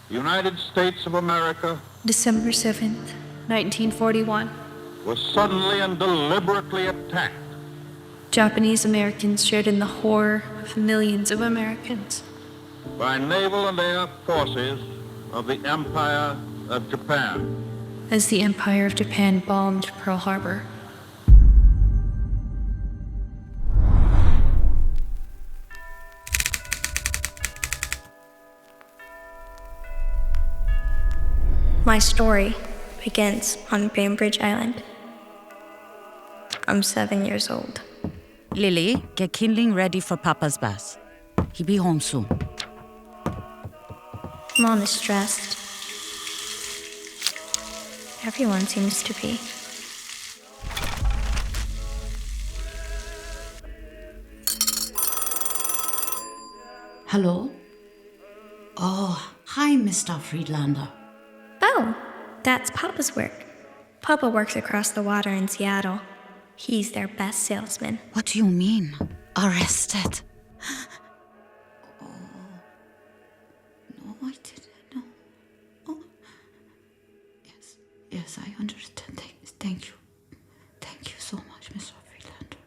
United States of America, December 7th, 1941. was suddenly and deliberately attacked Japanese Americans shared in the horror of millions of Americans. by naval and air forces of the Empire of Japan. As the Empire of Japan bombed Pearl Harbor. My story begins on Bainbridge Island. I'm 7 years old. Lily, get kindling ready for Papa's bus. He'll be home soon. Mom is stressed. Everyone seems to be. Hello? Oh, hi, Mr. Friedlander. Oh, that's Papa's work. Papa works across the water in Seattle. He's their best salesman. What do you mean? Arrested? Oh, no, I didn't know. Oh, yes, I understand. Thank you. Thank you so much, Mr. Friedlander.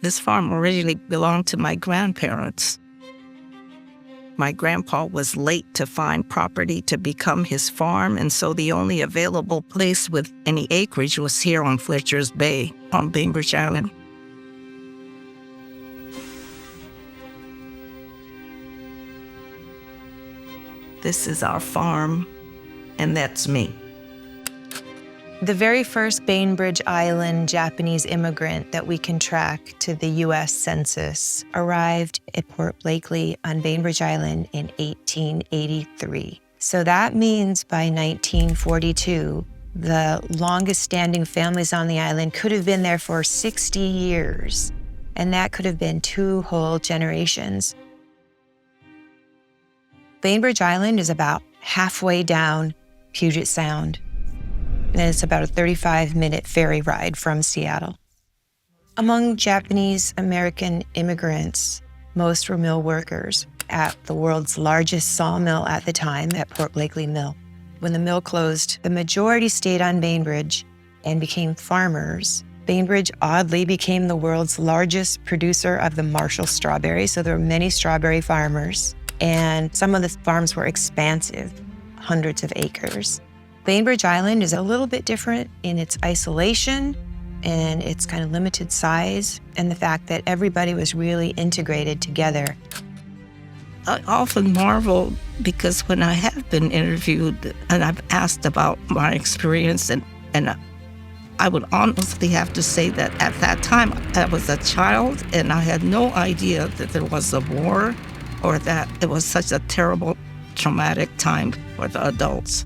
This farm originally belonged to my grandparents. My grandpa was late to find property to become his farm, and so the only available place with any acreage was here on Fletcher's Bay on Bainbridge Island. This is our farm, and that's me. The very first Bainbridge Island Japanese immigrant that we can track to the U.S. Census arrived at Port Blakely on Bainbridge Island in 1883. So that means by 1942, the longest standing families on the island could have been there for 60 years. And that could have been 2 whole generations. Bainbridge Island is about halfway down Puget Sound. And it's about a 35-minute ferry ride from Seattle. Among Japanese American immigrants, most were mill workers at the world's largest sawmill at the time, at Port Blakely Mill. When the mill closed, the majority stayed on Bainbridge and became farmers. Bainbridge oddly became the world's largest producer of the Marshall strawberry, so there were many strawberry farmers, and some of the farms were expansive, hundreds of acres. Bainbridge Island is a little bit different in its isolation and its kind of limited size, and the fact that everybody was really integrated together. I often marvel because when I have been interviewed and I've asked about my experience, and I would honestly have to say that at that time I was a child and I had no idea that there was a war or that it was such a terrible, traumatic time for the adults.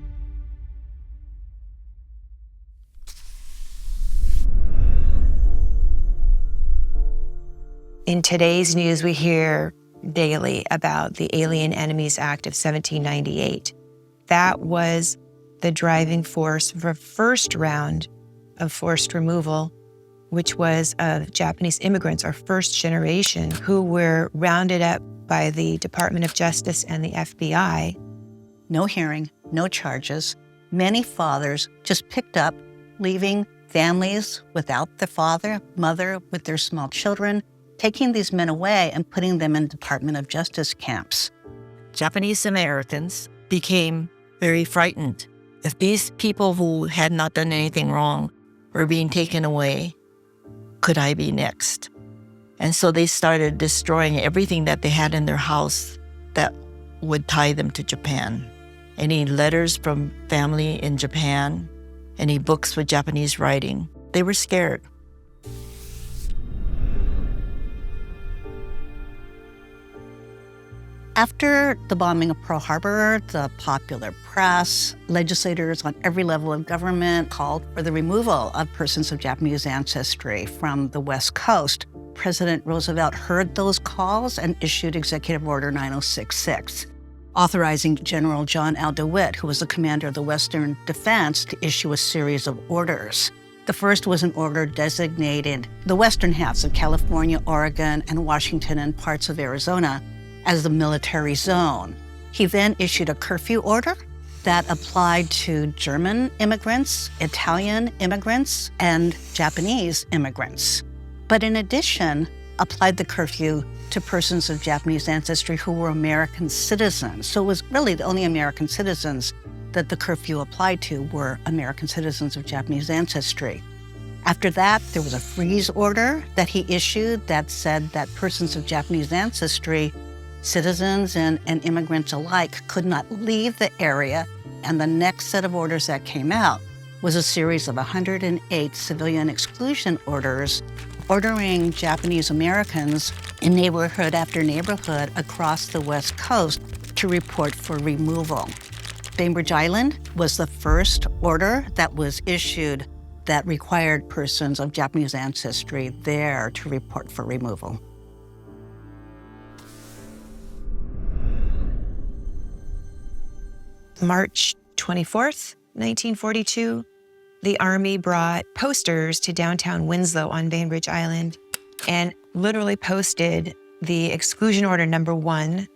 In today's news, we hear daily about the Alien Enemies Act of 1798. That was the driving force for the first round of forced removal, which was of Japanese immigrants, our first generation, who were rounded up by the Department of Justice and the FBI. No hearing, no charges. Many fathers just picked up, leaving families without the father, mother with their small children, taking these men away and putting them in Department of Justice camps. Japanese Americans became very frightened. If these people who had not done anything wrong were being taken away, could I be next? And so they started destroying everything that they had in their house that would tie them to Japan. Any letters from family in Japan, any books with Japanese writing. They were scared. After the bombing of Pearl Harbor, the popular press, legislators on every level of government called for the removal of persons of Japanese ancestry from the West Coast. President Roosevelt heard those calls and issued Executive Order 9066. authorizing General John L. DeWitt, who was the commander of the Western Defense, to issue a series of orders. The first was an order designated the western halves of California, Oregon, and Washington and parts of Arizona as the military zone. He then issued a curfew order that applied to German immigrants, Italian immigrants, and Japanese immigrants. But in addition, applied the curfew to persons of Japanese ancestry who were American citizens. So it was really the only American citizens that the curfew applied to were American citizens of Japanese ancestry. After that, there was a freeze order that he issued that said that persons of Japanese ancestry, citizens and immigrants alike, could not leave the area. And the next set of orders that came out was a series of 108 civilian exclusion orders ordering Japanese Americans in neighborhood after neighborhood across the West Coast to report for removal. Bainbridge Island was the first order that was issued that required persons of Japanese ancestry there to report for removal. March 24th, 1942, the Army brought posters to downtown Winslow on Bainbridge Island and literally posted the exclusion order number 1,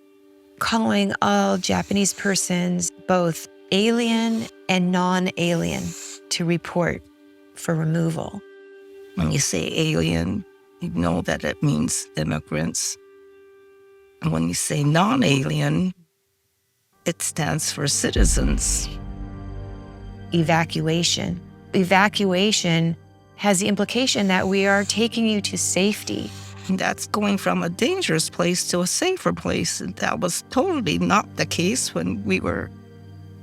calling all Japanese persons, both alien and non-alien, to report for removal. When you say alien, you know that it means immigrants. And when you say non-alien, it stands for citizens. Evacuation. Evacuation has the implication that we are taking you to safety. And that's going from a dangerous place to a safer place. And that was totally not the case when we were,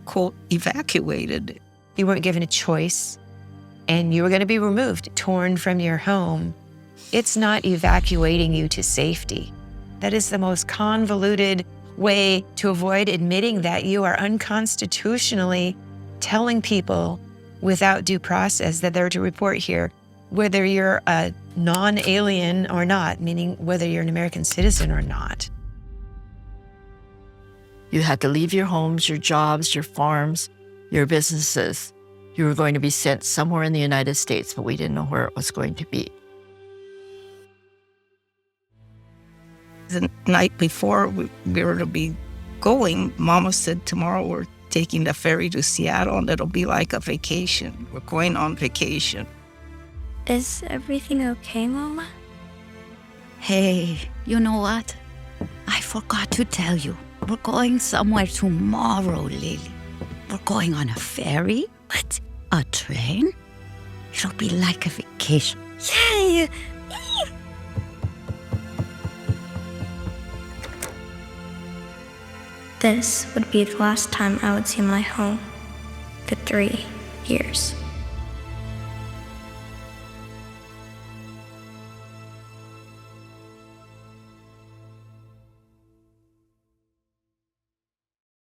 quote, evacuated. You weren't given a choice, and you were going to be removed, torn from your home. It's not evacuating you to safety. That is the most convoluted way to avoid admitting that you are unconstitutionally telling people without due process that they're to report here, whether you're a non-alien or not, meaning whether you're an American citizen or not. You had to leave your homes, your jobs, your farms, your businesses. You were going to be sent somewhere in the United States, but we didn't know where it was going to be. The night before we were to be going, Mama said, tomorrow we're taking the ferry to Seattle and it'll be like a vacation. We're going on vacation. Is everything okay, Mama? Hey, you know what? I forgot to tell you. We're going somewhere tomorrow, Lily. We're going on a ferry? What? A train? It'll be like a vacation. Yay! This would be the last time I would see my home for 3 years.